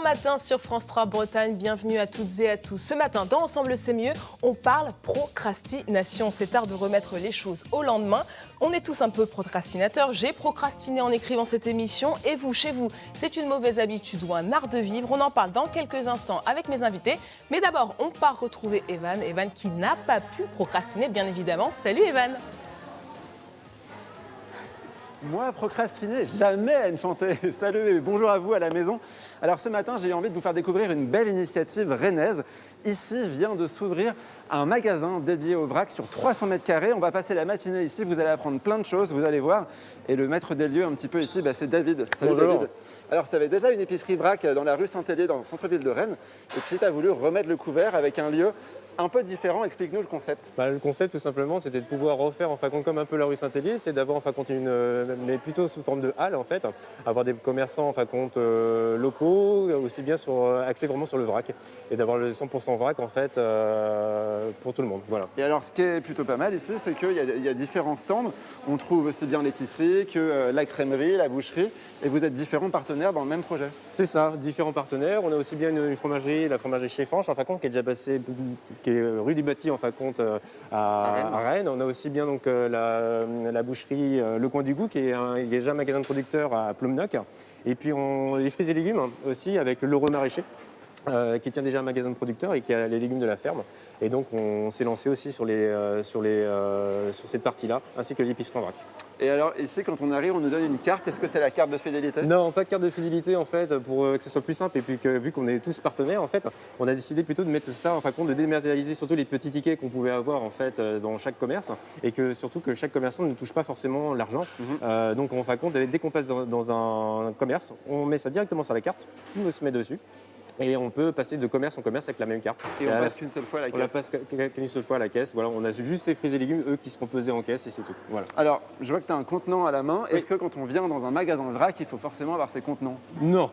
matin sur France 3 Bretagne, bienvenue à toutes et à tous. Ce matin, dans Ensemble c'est mieux, on parle procrastination, cet art de remettre les choses au lendemain. On est tous un peu procrastinateurs, j'ai procrastiné en écrivant cette émission et vous, chez vous, c'est une mauvaise habitude ou un art de vivre. On en parle dans quelques instants avec mes invités. Mais d'abord, on part retrouver Evan, Evan qui n'a pas pu procrastiner bien évidemment. Salut Evan. Moi, procrastiner, jamais Anne Fanté. Salut et bonjour à vous à la maison. Alors ce matin, j'ai eu envie de vous faire découvrir une belle initiative rennaise. Ici vient de s'ouvrir un magasin dédié au vrac sur 300 mètres carrés. On va passer la matinée ici, vous allez apprendre plein de choses, vous allez voir. Et le maître des lieux un petit peu ici, c'est David. Salut bonjour. David. Alors tu avais déjà une épicerie vrac dans la rue Saint-Hélier, dans le centre-ville de Rennes. Et puis tu as voulu remettre le couvert avec un lieu un peu différent. Explique-nous le concept. Le concept, tout simplement, c'était de pouvoir refaire en fin de compte comme un peu la rue Saint-Hélier. C'est d'avoir en fin de compte mais plutôt sous forme de halle en fait, avoir des commerçants en fin de compte locaux, aussi bien axés vraiment sur le vrac et d'avoir le 100% vrac en fait pour tout le monde. Voilà. Et alors, ce qui est plutôt pas mal ici, c'est qu'il y a différents stands. On trouve aussi bien l'épicerie que la crèmerie, la boucherie, et vous êtes différents partenaires dans le même projet. C'est ça, différents partenaires. On a aussi bien une fromagerie, la fromagerie Chez Fanche, en fin de compte, qui est déjà passée, qui est rue du Bâti, en fin de compte, à Rennes. On a aussi bien donc la boucherie Le Coin du Goût, qui est déjà un magasin de producteurs à Plomnoc. Et puis les fruits et légumes aussi, avec le Leroy Maraîcher, qui tient déjà un magasin de producteurs et qui a les légumes de la ferme. Et donc on s'est lancé aussi sur cette partie-là, ainsi que l'épicerie en vrac. Et alors ici, quand on arrive, on nous donne une carte. Est-ce que c'est la carte de fidélité? Non, pas de carte de fidélité en fait, pour que ce soit plus simple. Et puis vu qu'on est tous partenaires, en fait, on a décidé plutôt de mettre ça en fin de compte, de dématérialiser surtout les petits tickets qu'on pouvait avoir en fait dans chaque commerce, et que surtout que chaque commerçant ne touche pas forcément l'argent. Donc en fin de compte, dès qu'on passe dans un commerce, on met ça directement sur la carte, tout se met dessus. Et on peut passer de commerce en commerce avec la même carte. Et on passe qu'une seule fois à la caisse. On passe qu'une seule fois à la caisse. Voilà, on a juste ces fruits et légumes, eux, qui seront pesés en caisse et c'est tout. Voilà. Alors, je vois que tu as un contenant à la main. Oui. Est-ce que quand on vient dans un magasin vrac, il faut forcément avoir ces contenants? Non,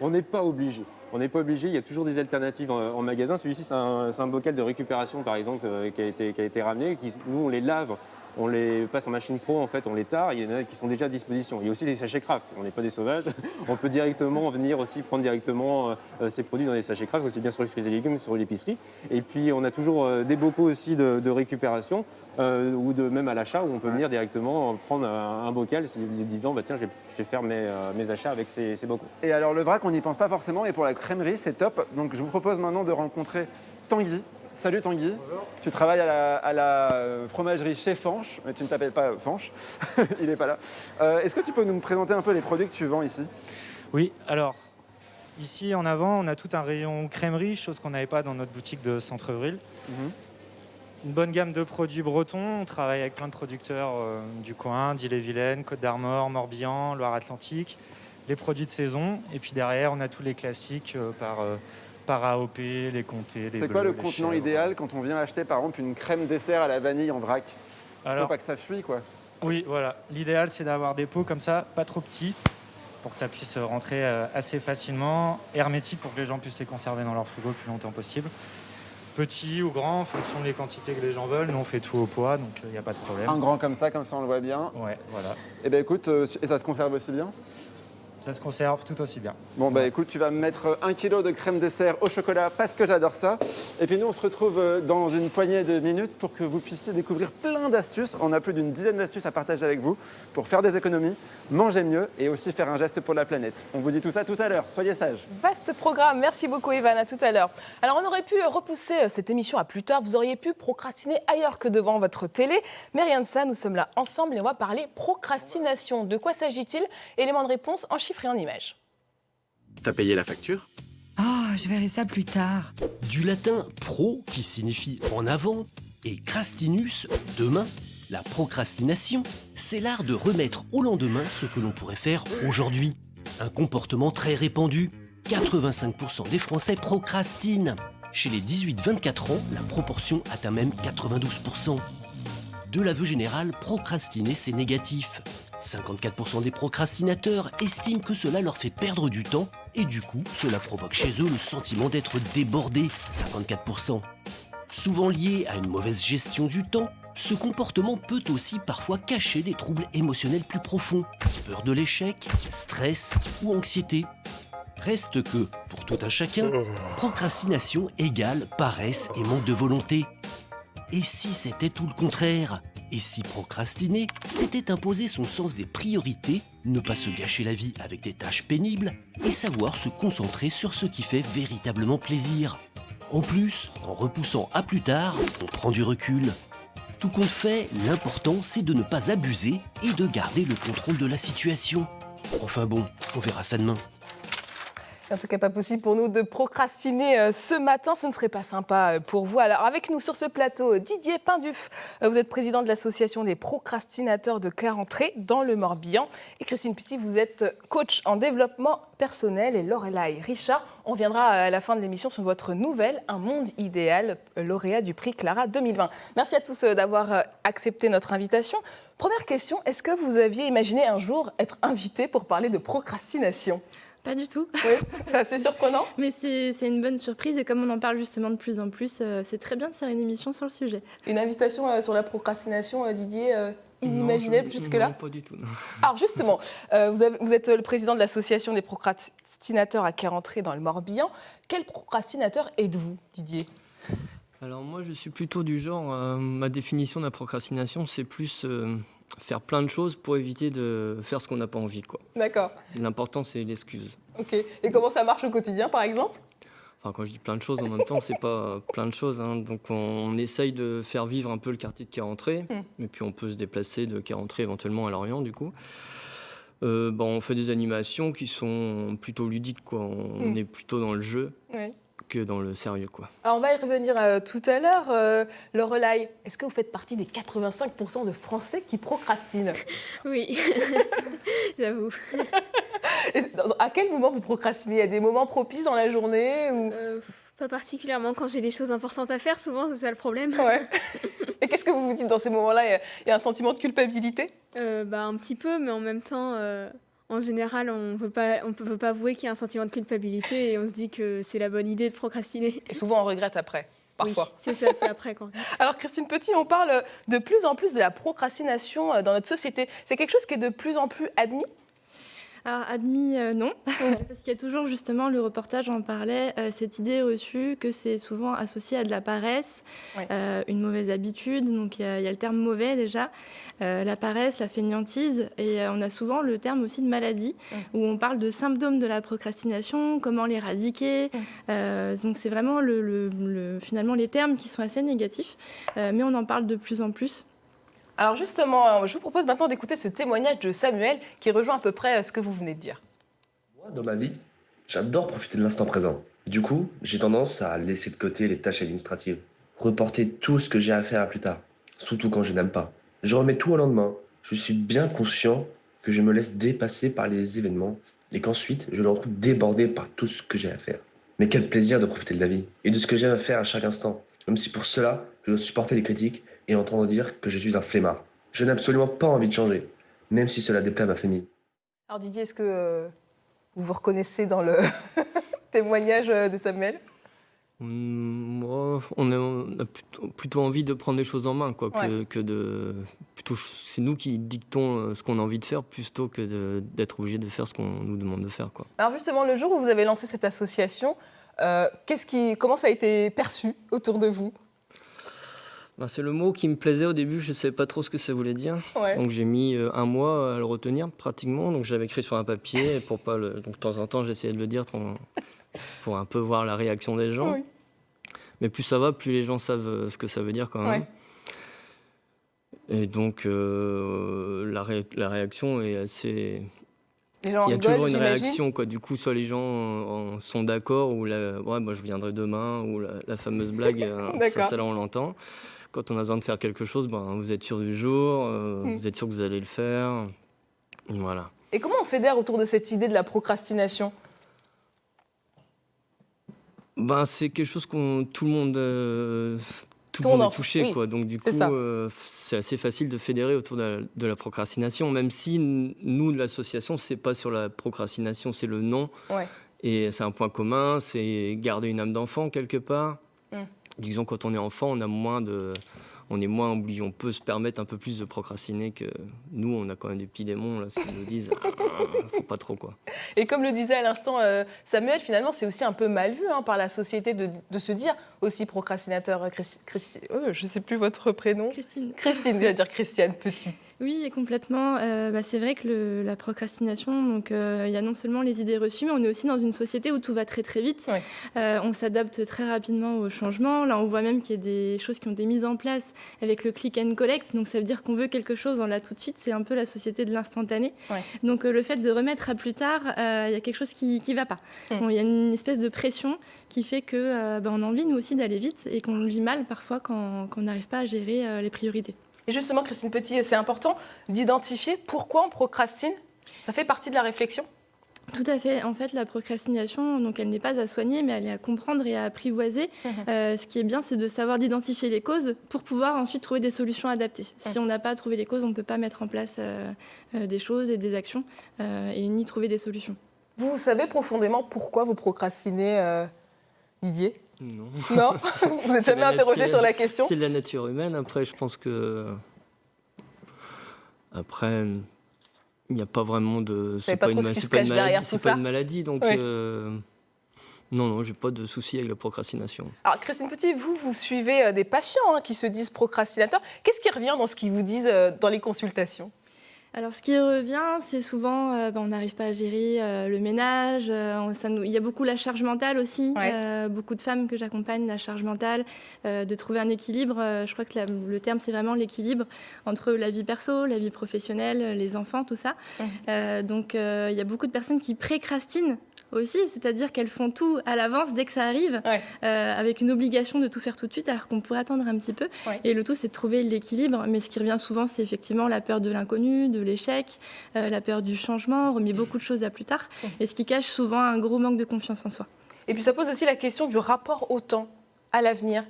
on n'est pas obligé. On n'est pas obligé, il y a toujours des alternatives en magasin. Celui-ci, c'est un bocal de récupération, par exemple, qui a été ramené. Nous, on les lave. On les passe en machine pro, en fait, on les tare. Il y en a qui sont déjà à disposition. Il y a aussi les sachets Kraft. On n'est pas des sauvages. On peut directement venir aussi prendre directement ces produits dans les sachets Kraft, aussi bien sur les fruits et légumes, sur l'épicerie. Et puis, on a toujours des bocaux aussi de récupération ou même à l'achat où on peut venir directement prendre un bocal en disant tiens, je vais faire mes achats avec ces bocaux. Et alors, le vrac, on n'y pense pas forcément. Et pour la crèmerie, c'est top. Donc, je vous propose maintenant de rencontrer Tanguy. Salut Tanguy. Bonjour. Tu travailles à la fromagerie Chez Fanche, mais tu ne t'appelles pas Fanche, il n'est pas là. Est-ce que tu peux nous présenter un peu les produits que tu vends ici? Oui, alors, ici en avant, on a tout un rayon crèmerie, chose qu'on n'avait pas dans notre boutique de Centre-Ville. Une bonne gamme de produits bretons, on travaille avec plein de producteurs du coin, d'Ille-et-Vilaine, Côte d'Armor, Morbihan, Loire-Atlantique, les produits de saison. Et puis derrière, on a tous les classiques par AOP, les comtés, les bleus. C'est quoi le les contenant chèvres. idéal quand on vient acheter par exemple une crème dessert à la vanille en vrac? Il ne faut Alors, pas que ça fuit quoi. oui, voilà. L'idéal, c'est d'avoir des pots comme ça, pas trop petits, pour que ça puisse rentrer assez facilement, hermétique pour que les gens puissent les conserver dans leur frigo le plus longtemps possible. Petit ou grand, en fonction des quantités que les gens veulent. Nous, on fait tout au poids, donc il n'y a pas de problème. Un grand comme ça on le voit bien. Ouais, voilà. Et ben écoute, et ça se conserve aussi bien? Ça se conserve tout aussi bien. Bon bah écoute, tu vas me mettre 1 kg de crème dessert au chocolat parce que j'adore ça. Et puis nous on se retrouve dans une poignée de minutes pour que vous puissiez découvrir plein d'astuces. On a plus d'une dizaine d'astuces à partager avec vous pour faire des économies, manger mieux et aussi faire un geste pour la planète. On vous dit tout ça tout à l'heure, soyez sages. Vaste programme, merci beaucoup Evan, à tout à l'heure. Alors on aurait pu repousser cette émission à plus tard, vous auriez pu procrastiner ailleurs que devant votre télé, mais rien de ça, nous sommes là ensemble et on va parler procrastination. De quoi s'agit-il? Élément de réponse en chiffres et en images. T'as payé la facture? Ah, je verrai ça plus tard. Du latin pro qui signifie en avant et crastinus, demain. La procrastination, c'est l'art de remettre au lendemain ce que l'on pourrait faire aujourd'hui. Un comportement très répandu. 85% des Français procrastinent. Chez les 18-24 ans, la proportion atteint même 92%. De l'aveu général, procrastiner, c'est négatif. 54% des procrastinateurs estiment que cela leur fait perdre du temps et du coup, cela provoque chez eux le sentiment d'être débordés, 54%. Souvent lié à une mauvaise gestion du temps, ce comportement peut aussi parfois cacher des troubles émotionnels plus profonds, peur de l'échec, stress ou anxiété. Reste que, pour tout un chacun, procrastination égale paresse et manque de volonté. Et si c'était tout le contraire? Et si procrastiner, c'était imposer son sens des priorités, ne pas se gâcher la vie avec des tâches pénibles et savoir se concentrer sur ce qui fait véritablement plaisir? En plus, en repoussant à plus tard, on prend du recul. Tout compte fait, l'important c'est de ne pas abuser et de garder le contrôle de la situation. Enfin bon, on verra ça demain. En tout cas, pas possible pour nous de procrastiner ce matin. Ce ne serait pas sympa pour vous. Alors, avec nous sur ce plateau, Didier Pinduf. Vous êtes président de l'association des procrastinateurs de Carentré dans le Morbihan. Et Christine Petit, vous êtes coach en développement personnel. Et Lorelai Richard, on viendra à la fin de l'émission sur votre nouvelle Un monde idéal, lauréat du prix Clara 2020. Merci à tous d'avoir accepté notre invitation. Première question, est-ce que vous aviez imaginé un jour être invité pour parler de procrastination ? Pas du tout. Oui, c'est assez surprenant. Mais c'est une bonne surprise et comme on en parle justement de plus en plus, c'est très bien de faire une émission sur le sujet. Une invitation sur la procrastination, Didier, inimaginable jusque-là? Non, pas du tout. Non. Alors justement, vous êtes le président de l'association des procrastinateurs à Carentré dans le Morbihan. Quel procrastinateur êtes-vous, Didier? Alors moi, je suis plutôt du genre, ma définition de la procrastination, c'est plus faire plein de choses pour éviter de faire ce qu'on n'a pas envie, quoi. D'accord. L'important, c'est l'excuse. Ok. Et comment ça marche au quotidien, par exemple? Enfin, quand je dis plein de choses, en même temps, c'est pas plein de choses, hein. Donc, on essaye de faire vivre un peu le quartier de Carentré, et puis on peut se déplacer de Carentré éventuellement à Lorient, du coup. On fait des animations qui sont plutôt ludiques, quoi. On est plutôt dans le jeu. Oui. Que dans le sérieux, quoi. Alors on va y revenir tout à l'heure. Lorelai, est-ce que vous faites partie des 85% de Français qui procrastinent? Oui, j'avoue. À quel moment vous procrastinez? Il y a des moments propices dans la journée ou... Pas particulièrement quand j'ai des choses importantes à faire, souvent c'est ça le problème. Ouais. Et qu'est-ce que vous vous dites dans ces moments-là? Il y a un sentiment de culpabilité? Un petit peu, mais en même temps... En général, on ne peut pas avouer qu'il y a un sentiment de culpabilité et on se dit que c'est la bonne idée de procrastiner. Et souvent, on regrette après, parfois. Oui, c'est ça, c'est après qu'on regrette. Alors, Christine Petit, on parle de plus en plus de la procrastination dans notre société. C'est quelque chose qui est de plus en plus admis? Alors, admis, non, parce qu'il y a toujours, justement, le reportage en parlait, cette idée reçue que c'est souvent associé à de la paresse, Ouais. une mauvaise habitude, donc il y a le terme mauvais déjà, la paresse, la fainéantise, et on a souvent le terme aussi de maladie, où on parle de symptômes de la procrastination, comment l'éradiquer, donc c'est vraiment finalement les termes qui sont assez négatifs, mais on en parle de plus en plus. Alors justement, je vous propose maintenant d'écouter ce témoignage de Samuel qui rejoint à peu près ce que vous venez de dire. Moi, dans ma vie, j'adore profiter de l'instant présent. Du coup, j'ai tendance à laisser de côté les tâches administratives, reporter tout ce que j'ai à faire à plus tard, surtout quand je n'aime pas. Je remets tout au lendemain. Je suis bien conscient que je me laisse dépasser par les événements et qu'ensuite, je le retrouve débordé par tout ce que j'ai à faire. Mais quel plaisir de profiter de la vie et de ce que j'ai à faire à chaque instant, même si pour cela, je dois supporter les critiques et entendre dire que je suis un flemmard. Je n'ai absolument pas envie de changer, même si cela déplaît à ma famille. Alors Didier, est-ce que vous vous reconnaissez dans le témoignage de Samuel? Moi, on a plutôt envie de prendre des choses en main, quoi, Ouais. plutôt, c'est nous qui dictons ce qu'on a envie de faire plutôt que d'être obligé de faire ce qu'on nous demande de faire, quoi. Alors justement, le jour où vous avez lancé cette association, comment ça a été perçu autour de vous? C'est le mot qui me plaisait au début, je ne savais pas trop ce que ça voulait dire. Ouais. Donc j'ai mis un mois à le retenir pratiquement. Donc je l'avais écrit sur un papier. Donc de temps en temps, j'essayais de le dire pour un peu voir la réaction des gens. Oui. Mais plus ça va, plus les gens savent ce que ça veut dire quand même. Ouais. Et donc la réaction est assez... Les gens Il y a rigolent, toujours une j'imagine. réaction, quoi. Du coup, soit les gens sont d'accord, ou je viendrai demain, ou la fameuse blague, D'accord. ça là on l'entend. Quand on a besoin de faire quelque chose, vous êtes sûr du jour, vous êtes sûr que vous allez le faire. Voilà. Et comment on fédère autour de cette idée de la procrastination? C'est quelque chose tout le monde Tout le monde en est touché, oui, quoi. Donc du c'est coup, ça. c'est assez facile de fédérer autour de la procrastination, même si nous, de l'association, c'est pas sur la procrastination, c'est le nom. Ouais. Et c'est un point commun, c'est garder une âme d'enfant quelque part. Mm. Disons, quand on est enfant, on a moins on est moins obligé, on peut se permettre un peu plus de procrastiner que nous, on a quand même des petits démons là, qui nous disent faut pas trop quoi. Et comme le disait à l'instant Samuel, finalement, c'est aussi un peu mal vu par la société de se dire aussi procrastinateur. Je ne sais plus votre prénom. Christine. Christine, je vais dire Christiane Petit. Oui, et complètement. C'est vrai que la procrastination, donc il y a non seulement les idées reçues, mais on est aussi dans une société où tout va très très vite. Ouais. On s'adapte très rapidement aux changements. Là, on voit même qu'il y a des choses qui ont été mises en place avec le click and collect. Donc ça veut dire qu'on veut quelque chose, on l'a tout de suite. C'est un peu la société de l'instantané. Ouais. Donc le fait de remettre à plus tard, il y a quelque chose qui ne va pas. Bon, il y a une espèce de pression qui fait que on a envie nous aussi d'aller vite et qu'on vit mal parfois quand on n'arrive pas à gérer les priorités. Et justement, Christine Petit, c'est important d'identifier pourquoi on procrastine. Ça fait partie de la réflexion. Tout à fait. En fait, la procrastination, donc, elle n'est pas à soigner, mais elle est à comprendre et à apprivoiser. Ce qui est bien, c'est de savoir d'identifier les causes pour pouvoir ensuite trouver des solutions adaptées. Si on n'a pas trouvé les causes, on ne peut pas mettre en place des choses et des actions et ni trouver des solutions. Vous savez profondément pourquoi vous procrastinez, Didier ? Non. Non. Vous n'êtes jamais interrogé sur la question ? C'est la nature humaine. Après, je pense que il n'y a pas vraiment de. C'est pas une maladie, donc. Oui. Non, j'ai pas de souci avec la procrastination. Alors, Christine Petit, vous suivez des patients qui se disent procrastinateurs. Qu'est-ce qui revient dans ce qu'ils vous disent dans les consultations ? Alors, ce qui revient, c'est souvent on n'arrive pas à gérer le ménage. Il y a beaucoup la charge mentale aussi. Ouais. Beaucoup de femmes que j'accompagne, la charge mentale, de trouver un équilibre. Je crois que le terme, c'est vraiment l'équilibre entre la vie perso, la vie professionnelle, les enfants, tout ça. Donc, il y a beaucoup de personnes qui précrastinent aussi, c'est-à-dire qu'elles font tout à l'avance dès que ça arrive, avec une obligation de tout faire tout de suite, alors qu'on pourrait attendre un petit peu. Ouais. Et le tout, c'est de trouver l'équilibre. Mais ce qui revient souvent, c'est effectivement la peur de l'inconnu, de l'échec, la peur du changement. On remet beaucoup de choses à plus tard. Et ce qui cache souvent un gros manque de confiance en soi. Et puis ça pose aussi la question du rapport au temps, à l'avenir.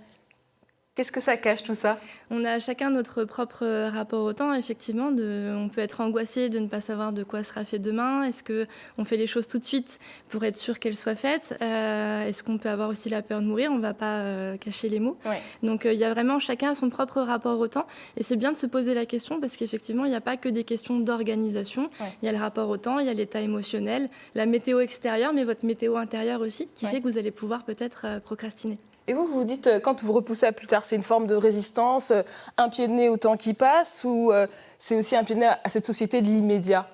Qu'est-ce que ça cache tout ça ? On a chacun notre propre rapport au temps, effectivement. On peut être angoissé de ne pas savoir de quoi sera fait demain. Est-ce qu'on fait les choses tout de suite pour être sûr qu'elles soient faites ? Est-ce qu'on peut avoir aussi la peur de mourir ? On ne va pas cacher les mots. Ouais. Donc il y a vraiment chacun son propre rapport au temps. Et c'est bien de se poser la question parce qu'effectivement, il n'y a pas que des questions d'organisation. Ouais. Il y a le rapport au temps, il y a l'état émotionnel, la météo extérieure, mais votre météo intérieure aussi, qui fait que vous allez pouvoir peut-être procrastiner. Et vous vous dites, quand vous repoussez à plus tard, c'est une forme de résistance, un pied de nez au temps qui passe, ou c'est aussi un pied de nez à cette société de l'immédiat ?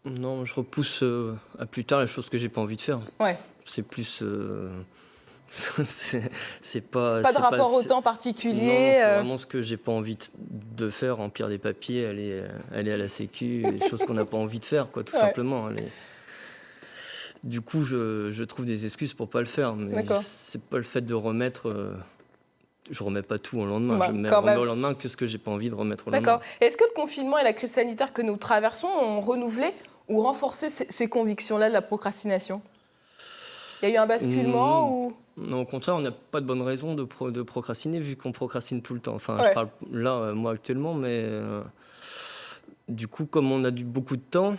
Non, je repousse à plus tard les choses que j'ai pas envie de faire. Ouais. C'est plus... c'est pas de rapport au temps particulier. Non, c'est vraiment ce que j'ai pas envie de faire, remplir des papiers, aller à la sécu, des choses qu'on n'a pas envie de faire, quoi, tout simplement. Du coup, je trouve des excuses pour pas le faire, mais c'est pas le fait de remettre. Je remets pas tout au lendemain. Je remets au lendemain que ce que j'ai pas envie de remettre au lendemain. D'accord. Est-ce que le confinement et la crise sanitaire que nous traversons ont renouvelé ou renforcé ces convictions-là de la procrastination ? Il y a eu un basculement ou... Non, au contraire, on n'a pas de bonne raison de procrastiner vu qu'on procrastine tout le temps. Enfin, je parle là, moi actuellement, mais du coup, comme on a beaucoup de temps,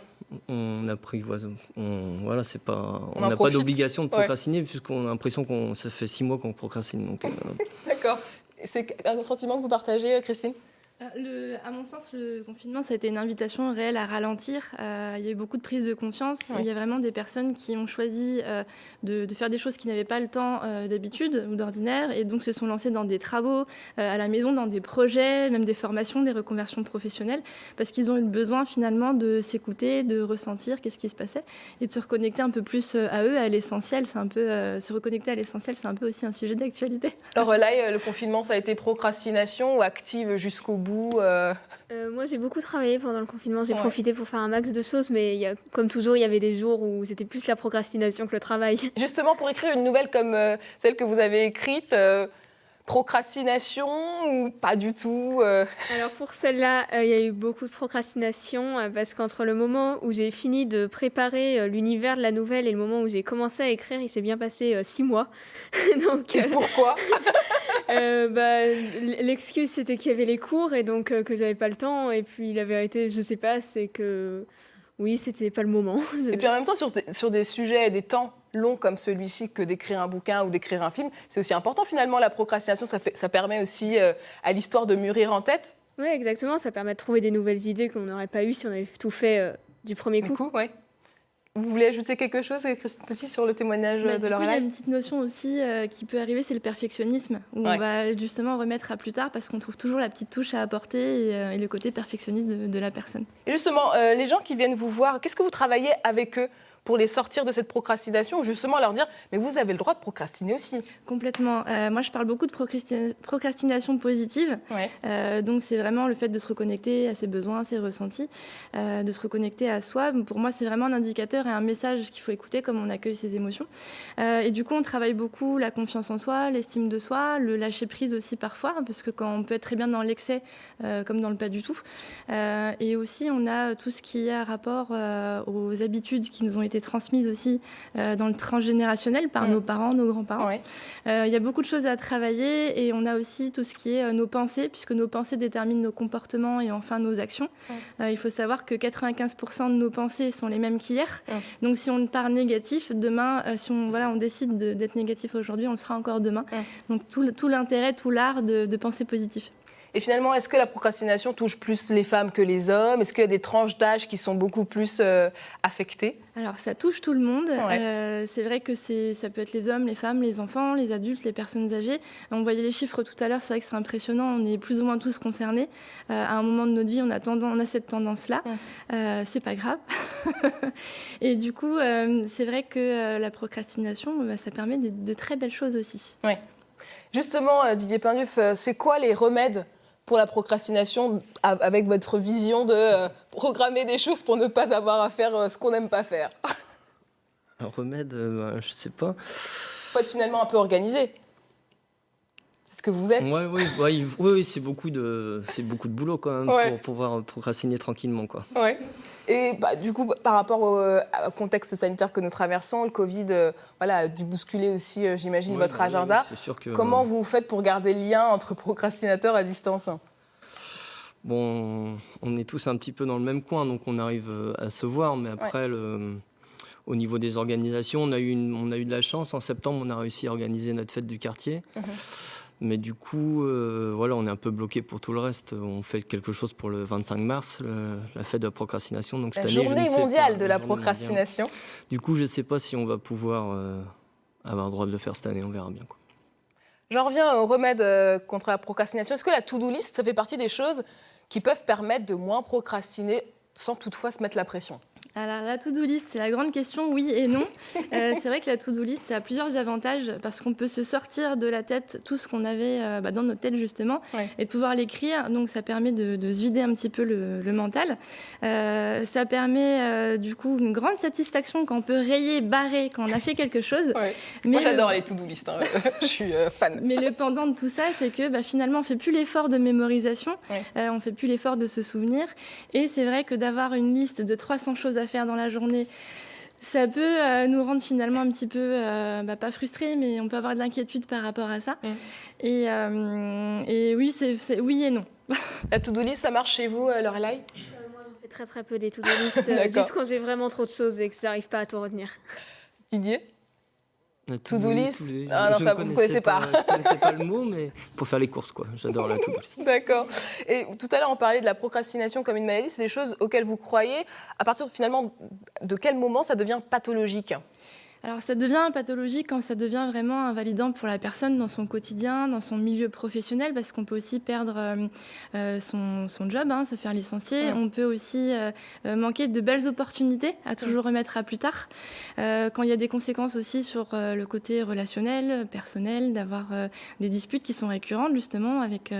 on apprivoise. On n'a pas d'obligation de procrastiner puisqu'on a l'impression ça fait 6 mois qu'on procrastine. Donc, D'accord. C'est un sentiment que vous partagez, Christine ? À mon sens, le confinement, ça a été une invitation réelle à ralentir. Il y a eu beaucoup de prise de conscience. Ouais. Il y a vraiment des personnes qui ont choisi de faire des choses qui n'avaient pas le temps d'habitude ou d'ordinaire et donc se sont lancées dans des travaux à la maison, dans des projets, même des formations, des reconversions professionnelles parce qu'ils ont eu besoin finalement de s'écouter, de ressentir qu'est-ce qui se passait et de se reconnecter un peu plus à eux, à l'essentiel. C'est un peu, se reconnecter à l'essentiel, c'est un peu aussi un sujet d'actualité. Alors là, le confinement, ça a été procrastination ou active jusqu'au bout ? Moi, j'ai beaucoup travaillé pendant le confinement. J'ai profité pour faire un max de choses, mais comme toujours, il y avait des jours où c'était plus la procrastination que le travail. Justement, pour écrire une nouvelle comme celle que vous avez écrite, procrastination ou pas du tout Alors pour celle-là, il y a eu beaucoup de procrastination parce qu'entre le moment où j'ai fini de préparer l'univers de la nouvelle et le moment où j'ai commencé à écrire, il s'est bien passé 6 mois. Donc, et pourquoi l'excuse, c'était qu'il y avait les cours et donc que j'avais pas le temps. Et puis la vérité, je sais pas, c'est que oui, c'était pas le moment. Et puis en même temps, sur des sujets et des temps long comme celui-ci que d'écrire un bouquin ou d'écrire un film. C'est aussi important finalement la procrastination, ça permet aussi à l'histoire de mûrir en tête. Oui, exactement, ça permet de trouver des nouvelles idées qu'on n'aurait pas eues si on avait tout fait du premier coup. Ouais. Vous voulez ajouter quelque chose, Christine Petit, sur le témoignage de Lorelai ? Il y a une petite notion aussi qui peut arriver, c'est le perfectionnisme, où on va justement remettre à plus tard parce qu'on trouve toujours la petite touche à apporter et le côté perfectionniste de la personne. Et justement, les gens qui viennent vous voir, qu'est-ce que vous travaillez avec eux pour les sortir de cette procrastination, ou justement leur dire « mais vous avez le droit de procrastiner aussi ». Complètement. Moi, je parle beaucoup de procrastination positive. Donc, c'est vraiment le fait de se reconnecter à ses besoins, à ses ressentis, de se reconnecter à soi. Pour moi, c'est vraiment un indicateur et un message qu'il faut écouter, comme on accueille ses émotions. Et du coup, on travaille beaucoup la confiance en soi, l'estime de soi, le lâcher-prise aussi parfois, parce que quand on peut être très bien dans l'excès, comme dans le pas du tout. Et aussi, on a tout ce qui a rapport aux habitudes qui nous ont été transmises aussi dans le transgénérationnel par nos parents, nos grands-parents. Il y a beaucoup de choses à travailler et on a aussi tout ce qui est nos pensées, puisque nos pensées déterminent nos comportements et enfin nos actions. Il faut savoir que 95% de nos pensées sont les mêmes qu'hier. Donc si on part négatif, demain, si on décide d'être négatif aujourd'hui, on le sera encore demain. Donc tout l'intérêt, tout l'art de penser positif. Et finalement, est-ce que la procrastination touche plus les femmes que les hommes ? Est-ce qu'il y a des tranches d'âge qui sont beaucoup plus affectées ? Alors, ça touche tout le monde. C'est vrai que ça peut être les hommes, les femmes, les enfants, les adultes, les personnes âgées. On voyait les chiffres tout à l'heure, c'est vrai que c'est impressionnant. On est plus ou moins tous concernés. À un moment de notre vie, on a cette tendance-là. C'est pas grave. Et du coup, c'est vrai que la procrastination, ça permet de très belles choses aussi. Justement, Didier Pinduf, c'est quoi les remèdes pour la procrastination, avec votre vision de programmer des choses pour ne pas avoir à faire ce qu'on n'aime pas faire? Un remède, je sais pas. Faut être finalement un peu organisé. C'est ce que vous êtes. Oui, c'est beaucoup de boulot quand même pour pouvoir procrastiner tranquillement, quoi. Et du coup, par rapport au contexte sanitaire que nous traversons, le Covid a dû bousculer aussi, j'imagine, votre agenda. C'est sûr que, comment vous faites pour garder le lien entre procrastinateurs à distance? Bon, on est tous un petit peu dans le même coin, donc on arrive à se voir, mais après, au niveau des organisations, on a eu de la chance. En septembre, on a réussi à organiser notre fête du quartier. Mais du coup, on est un peu bloqué pour tout le reste. On fait quelque chose pour le 25 mars, la fête de la procrastination. Donc, la journée mondiale de la procrastination. Du coup, je ne sais pas si on va pouvoir avoir le droit de le faire cette année. On verra bien, quoi. J'en reviens au remède contre la procrastination. Est-ce que la to-do list, ça fait partie des choses qui peuvent permettre de moins procrastiner sans toutefois se mettre la pression? Alors, la to-do list, c'est la grande question, oui et non. C'est vrai que la to-do list, ça a plusieurs avantages parce qu'on peut se sortir de la tête tout ce qu'on avait dans notre tête, justement, et de pouvoir l'écrire. Donc, ça permet de se vider un petit peu le mental. Ça permet, du coup, une grande satisfaction quand on peut rayer, barrer, quand on a fait quelque chose. Mais moi, j'adore les to-do list. Je suis fan. Mais le pendant de tout ça, c'est que finalement, on ne fait plus l'effort de mémorisation. On ne fait plus l'effort de se souvenir. Et c'est vrai que d'avoir une liste de 300 choses à faire dans la journée, ça peut nous rendre finalement un petit peu, pas frustrés, mais on peut avoir de l'inquiétude par rapport à ça. Et oui, c'est oui et non. La to-do list, ça marche chez vous, Lorelai? Moi, j'en fais très très peu des to-do list, juste quand j'ai vraiment trop de choses et que je n'arrive pas à tout retenir. Didier? To-do list? Vous ne connaissez pas. Je ne connaissais pas le mot, mais pour faire les courses, quoi. J'adore la to-do list. D'accord. Et tout à l'heure, on parlait de la procrastination comme une maladie. C'est des choses auxquelles vous croyez. À partir finalement de quel moment ça devient pathologique? Alors, ça devient pathologique quand ça devient vraiment invalidant pour la personne dans son quotidien, dans son milieu professionnel, parce qu'on peut aussi perdre son job, se faire licencier. On peut aussi manquer de belles opportunités à toujours remettre à plus tard. Quand il y a des conséquences aussi sur le côté relationnel, personnel, d'avoir des disputes qui sont récurrentes, justement, avec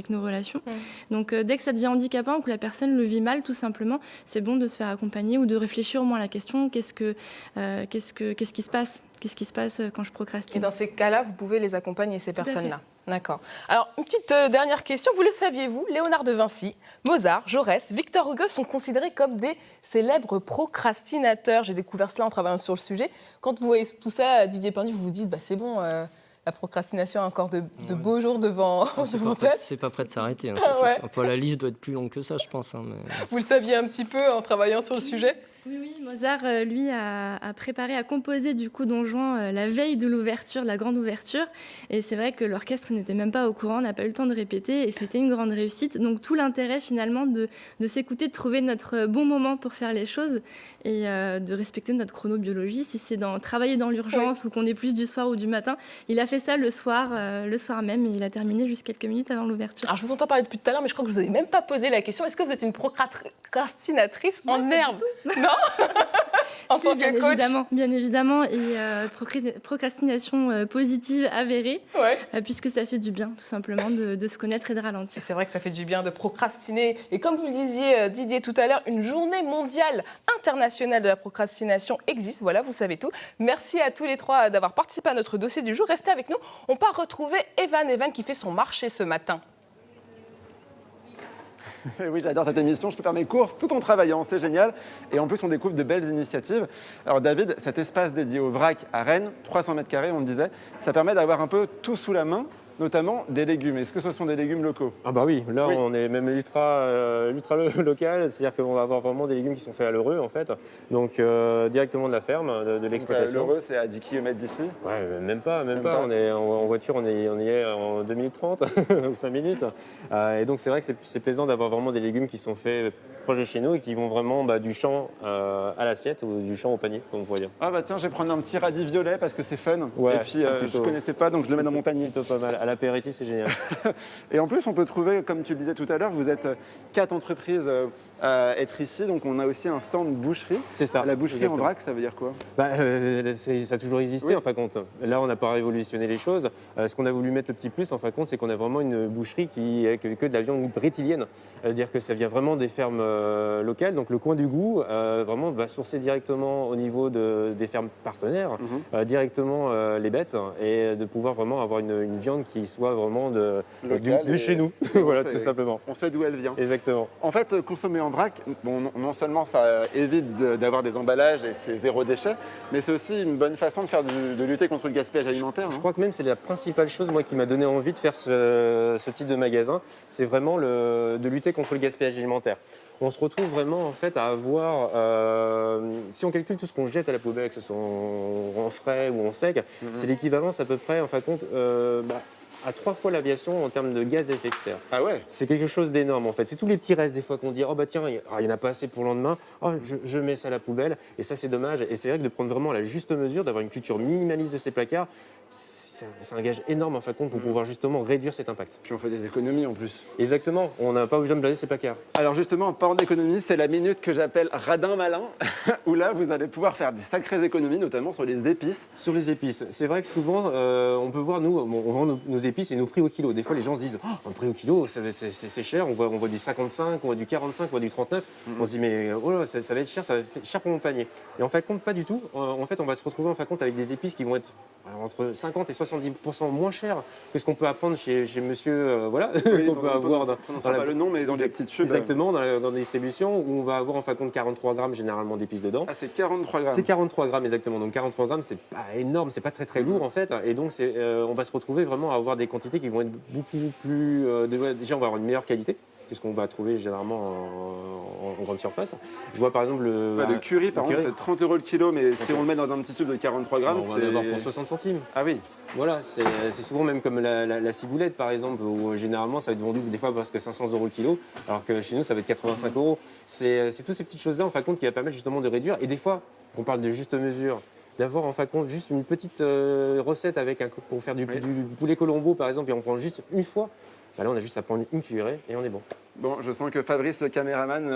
nos relations. Donc, dès que ça devient handicapant ou que la personne le vit mal, tout simplement, c'est bon de se faire accompagner ou de réfléchir au moins à la question, qu'est-ce qui se passe? Qu'est-ce qui se passe quand je procrastine? Et dans ces cas-là, vous pouvez les accompagner, ces personnes-là. D'accord. Alors, une petite dernière question. Vous le saviez-vous, Léonard de Vinci, Mozart, Jaurès, Victor Hugo sont considérés comme des célèbres procrastinateurs. J'ai découvert cela en travaillant sur le sujet. Quand vous voyez tout ça, Didier Pinduf, vous vous dites, c'est bon, la procrastination a encore de beaux jours devant elle. C'est pas prêt de s'arrêter. La liste doit être plus longue que ça, je pense. Mais... Vous le saviez un petit peu en travaillant sur le sujet? Oui, Mozart, lui, a préparé, a composé du coup Don Juan la veille de l'ouverture, de la grande ouverture. Et c'est vrai que l'orchestre n'était même pas au courant, n'a pas eu le temps de répéter. Et c'était une grande réussite. Donc tout l'intérêt finalement de s'écouter, de trouver notre bon moment pour faire les choses et de respecter notre chronobiologie. Si c'est travailler dans l'urgence ou qu'on est plus du soir ou du matin, il a fait ça le soir même et il a terminé juste quelques minutes avant l'ouverture. Alors je vous entends parler depuis tout à l'heure, mais je crois que je vous avais même pas posé la question. Est-ce que vous êtes une procrastinatrice en herbe? Non. En Si, tant que coach. bien évidemment, et procrastination positive avérée, puisque ça fait du bien, tout simplement, de se connaître et de ralentir. C'est vrai que ça fait du bien de procrastiner. Et comme vous le disiez, Didier, tout à l'heure, une journée mondiale internationale de la procrastination existe. Voilà, vous savez tout. Merci à tous les trois d'avoir participé à notre dossier du jour. Restez avec nous. On part retrouver Evan qui fait son marché ce matin. Oui, j'adore cette émission, je peux faire mes courses tout en travaillant, c'est génial. Et en plus, on découvre de belles initiatives. Alors David, cet espace dédié au vrac à Rennes, 300 mètres carrés, on le disait, ça permet d'avoir un peu tout sous la main, notamment des légumes. Est-ce que ce sont des légumes locaux? Ah bah oui, là Oui. on est même ultra local, c'est-à-dire qu'on va avoir vraiment des légumes qui sont faits à l'heureux en fait, donc directement de la ferme, de l'exploitation. L'heureux, c'est à 10 km d'ici? Ouais, même pas. On est en voiture, on y est en 2 minutes 30 ou 5 minutes. Et donc c'est vrai que c'est plaisant d'avoir vraiment des légumes qui sont faits proches de chez nous et qui vont vraiment du champ à l'assiette ou du champ au panier, comme on pourrait dire. Ah bah tiens, je vais prendre un petit radis violet parce que c'est fun. Ouais, et puis plutôt. je connaissais pas, donc je le mets dans mon panier. Plutôt pas mal. À l'apéritif, c'est génial. Et en plus, on peut trouver, comme tu le disais tout à l'heure, vous êtes 4 entreprises à être ici, donc on a aussi un stand boucherie. C'est ça. La boucherie exactement. en vrac, ça veut dire quoi? Ça a toujours existé Oui. en fin de compte. Là, on n'a pas révolutionné les choses. Ce qu'on a voulu mettre le petit plus en fin de compte, c'est qu'on a vraiment une boucherie qui est que de la viande brétilienne. C'est-à-dire que ça vient vraiment des fermes locales. Donc le coin du Goût vraiment va sourcer directement au niveau des fermes partenaires, directement les bêtes, et de pouvoir vraiment avoir une viande qui soit vraiment de chez nous. Voilà, tout simplement. On sait d'où elle vient. Exactement. En fait, consommer en vrac, bon, non seulement ça évite d'avoir des emballages et c'est zéro déchet, mais c'est aussi une bonne façon de lutter contre le gaspillage alimentaire. Je crois que même c'est la principale chose moi, qui m'a donné envie de faire ce type de magasin, c'est vraiment de lutter contre le gaspillage alimentaire. On se retrouve vraiment en fait à avoir, si on calcule tout ce qu'on jette à la poubelle, que ce soit en frais ou en sec, c'est l'équivalence à peu près en fin de compte à 3 fois l'aviation en termes de gaz à effet de serre. Ah ouais? C'est quelque chose d'énorme en fait. C'est tous les petits restes des fois qu'on dit oh bah tiens, il n'y en a pas assez pour le lendemain, oh, je mets ça à la poubelle, et ça c'est dommage. Et c'est vrai que de prendre vraiment la juste mesure, d'avoir une culture minimaliste de ces placards, c'est un gage énorme en fin de compte pour pouvoir justement réduire cet impact. Puis on fait des économies en plus. Exactement, on n'a pas besoin de blaser ces placards. Alors justement, en parlant d'économie, c'est la minute que j'appelle radin malin, où là vous allez pouvoir faire des sacrées économies, notamment sur les épices. Sur les épices, c'est vrai que souvent on peut voir, nous, on vend nos épices et nos prix au kilo. Des fois les gens se disent oh, un prix au kilo, c'est cher, on voit du 55, on voit du 45, on voit du 39. On se dit mais oh là, ça va être cher, ça va être cher pour mon panier. Et en fin de compte, pas du tout. En fait, on va se retrouver en fin de compte avec des épices qui vont être entre 50 et 70% moins cher que ce qu'on peut apprendre chez monsieur, voilà, Oui, qu'on peut avoir dans pas le nom, mais dans les petites tubes. Exactement, dans la distribution, où on va avoir en fin de compte 43 grammes généralement d'épices dedans. Ah, c'est 43 grammes. C'est 43 grammes exactement, donc 43 grammes c'est pas énorme, c'est pas très très lourd en fait, et donc on va se retrouver vraiment à avoir des quantités qui vont être beaucoup plus... déjà on va avoir une meilleure qualité, puisqu'on va trouver généralement en grande surface. Je vois par exemple le curry, par exemple, c'est 30 € le kilo, mais si on le met dans un petit tube de 43 grammes, on va en avoir pour 60 centimes. Ah oui. Voilà, c'est souvent même comme la ciboulette par exemple, où généralement ça va être vendu des fois presque 500 € le kilo, alors que chez nous ça va être 85 €. C'est toutes ces petites choses-là en fin de compte qui va permettre justement de réduire. Et des fois, on parle de juste mesure, d'avoir en fin de compte juste une petite recette pour faire du poulet colombo par exemple, et on prend juste une fois. Bah là, on a juste à prendre une cuillerée et on est bon. Bon, je sens que Fabrice, le caméraman,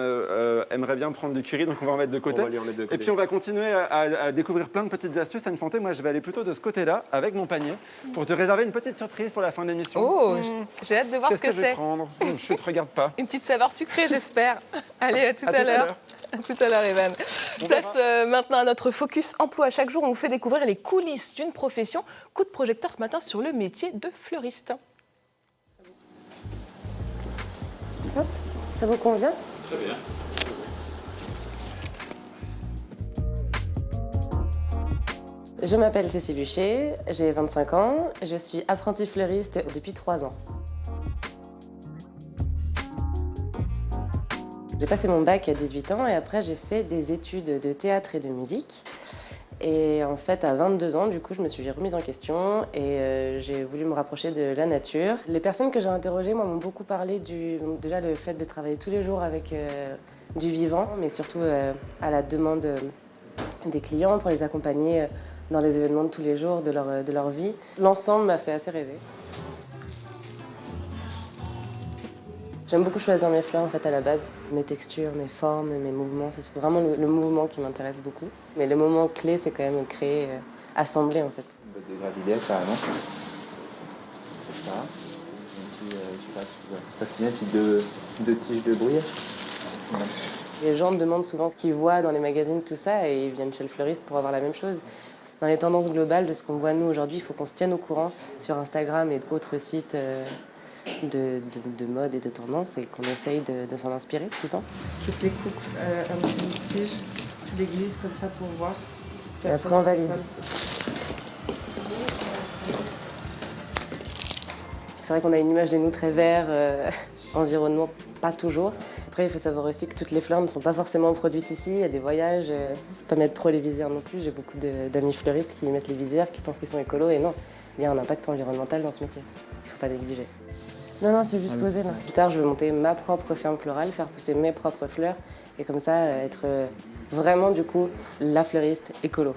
aimerait bien prendre du curry, donc on va en mettre de côté. On va lui en mettre de côté. Et puis on va continuer à découvrir plein de petites astuces. Anne Fanté, moi je vais aller plutôt de ce côté-là, avec mon panier, pour te réserver une petite surprise pour la fin de l'émission. Oh, j'ai hâte de voir ce que Qu'est-ce que je vais c'est. prendre Je ne te regarde pas. Une petite saveur sucrée, j'espère. Allez, à tout à l'heure. À tout à l'heure, Evan. Place maintenant à notre focus emploi. Chaque jour, on vous fait découvrir les coulisses d'une profession. Coup de projecteur ce matin sur le métier de fleuriste. Hop, ça vous convient? Très bien. Je m'appelle Cécile Huchet, j'ai 25 ans, je suis apprentie fleuriste depuis 3 ans. J'ai passé mon bac à 18 ans et après j'ai fait des études de théâtre et de musique. Et en fait, à 22 ans, du coup, je me suis remise en question et j'ai voulu me rapprocher de la nature. Les personnes que j'ai interrogées, moi, m'ont beaucoup parlé déjà le fait de travailler tous les jours avec du vivant, mais surtout à la demande des clients pour les accompagner dans les événements de tous les jours de leur vie. L'ensemble m'a fait assez rêver. J'aime beaucoup choisir mes fleurs en fait à la base, mes textures, mes formes, mes mouvements. C'est vraiment le mouvement qui m'intéresse beaucoup. Mais le moment clé, c'est quand même créer, assembler en fait. Des gravidaires carrément. C'est ça. Un petit, je sais pas si tu vois. Ça c'est bien, puis deux tiges de bruyère. Ouais. Les gens me demandent souvent ce qu'ils voient dans les magazines, tout ça, et ils viennent chez le fleuriste pour avoir la même chose. Dans les tendances globales de ce qu'on voit nous aujourd'hui, il faut qu'on se tienne au courant sur Instagram et d'autres sites. De mode et de tendance et qu'on essaye de s'en inspirer tout le temps. Je te les coupe un petit tige, tu les glisses comme ça pour voir. Et après on valide. C'est vrai qu'on a une image de nous très vert, environnement pas toujours. Après il faut savoir aussi que toutes les fleurs ne sont pas forcément produites ici, il y a des voyages, faut pas mettre trop les visières non plus. J'ai beaucoup d'amis fleuristes qui mettent les visières, qui pensent qu'ils sont écolos et non, il y a un impact environnemental dans ce métier, il faut pas négliger. Non, c'est juste posé là. Plus tard, je veux monter ma propre ferme florale, faire pousser mes propres fleurs et comme ça, être vraiment du coup la fleuriste écolo.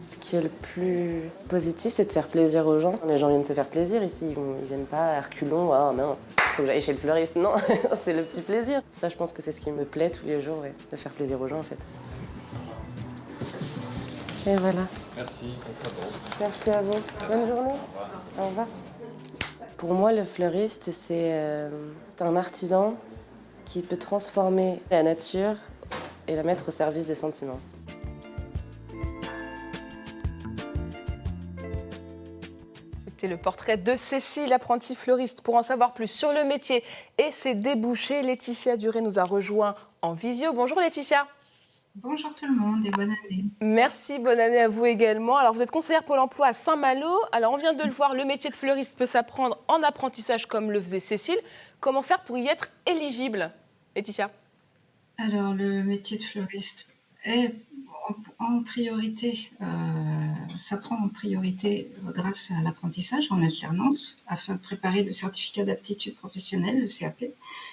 Ce qui est le plus positif, c'est de faire plaisir aux gens. Les gens viennent se faire plaisir ici, ils viennent pas à reculons, oh mince, faut que j'aille chez le fleuriste. Non, c'est le petit plaisir. Ça, je pense que c'est ce qui me plaît tous les jours, ouais, de faire plaisir aux gens en fait. Et voilà. Merci, c'est très beau. Merci à vous. Bonne journée. Au revoir. Pour moi, le fleuriste, c'est un artisan qui peut transformer la nature et la mettre au service des sentiments. C'était le portrait de Cécile, apprentie fleuriste. Pour en savoir plus sur le métier et ses débouchés, Laetitia Duré nous a rejoint en visio. Bonjour Laetitia. Bonjour tout le monde et bonne année. Merci, bonne année à vous également. Alors vous êtes conseillère Pôle emploi à Saint-Malo. Alors on vient de le voir, le métier de fleuriste peut s'apprendre en apprentissage comme le faisait Cécile. Comment faire pour y être éligible, Laetitia? Alors le métier de fleuriste est en priorité, s'apprend en priorité grâce à l'apprentissage en alternance afin de préparer le certificat d'aptitude professionnelle, le CAP,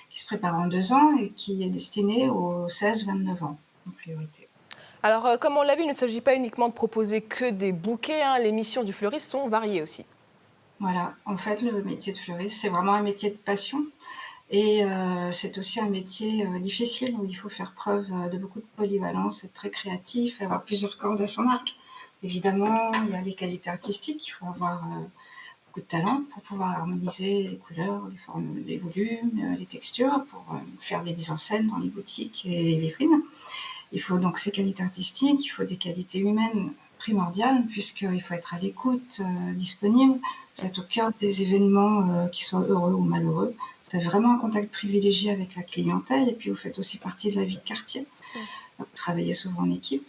qui se prépare en 2 ans et qui est destiné aux 16-29 ans. En priorité. Alors, comme on l'a vu, il ne s'agit pas uniquement de proposer que des bouquets. Les missions du fleuriste sont variées aussi. Voilà, en fait, le métier de fleuriste, c'est vraiment un métier de passion. Et c'est aussi un métier difficile où il faut faire preuve de beaucoup de polyvalence, être très créatif, avoir plusieurs cordes à son arc. Évidemment, il y a les qualités artistiques, il faut avoir beaucoup de talent pour pouvoir harmoniser les couleurs, les formes, les volumes, les textures, pour faire des mises en scène dans les boutiques et les vitrines. Il faut donc ces qualités artistiques, il faut des qualités humaines primordiales, puisqu'il faut être à l'écoute, disponible. Vous êtes au cœur des événements, qu'ils soient heureux ou malheureux. Vous avez vraiment un contact privilégié avec la clientèle, et puis vous faites aussi partie de la vie de quartier. Vous travaillez souvent en équipe.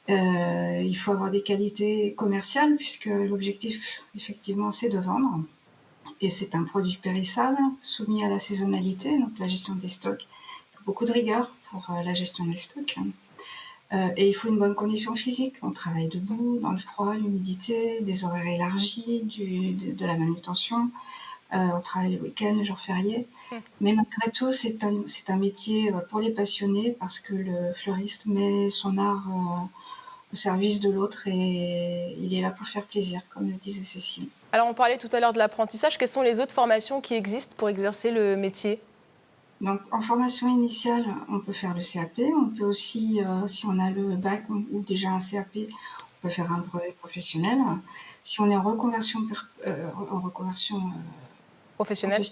Il faut avoir des qualités commerciales, puisque l'objectif, effectivement, c'est de vendre. Et c'est un produit périssable, soumis à la saisonnalité, donc la gestion des stocks. Beaucoup de rigueur pour la gestion des stocks. Et il faut une bonne condition physique. On travaille debout, dans le froid, l'humidité, des horaires élargis, de la manutention. On travaille les week-ends, les jours fériés. Mais malgré tout, c'est un métier pour les passionnés parce que le fleuriste met son art au service de l'autre et il est là pour faire plaisir, comme le disait Cécile. Alors, on parlait tout à l'heure de l'apprentissage. Quelles sont les autres formations qui existent pour exercer le métier ? Donc, en formation initiale, on peut faire le CAP. On peut aussi, si on a le bac ou déjà un CAP, on peut faire un brevet professionnel. Si on est en reconversion, professionnelle,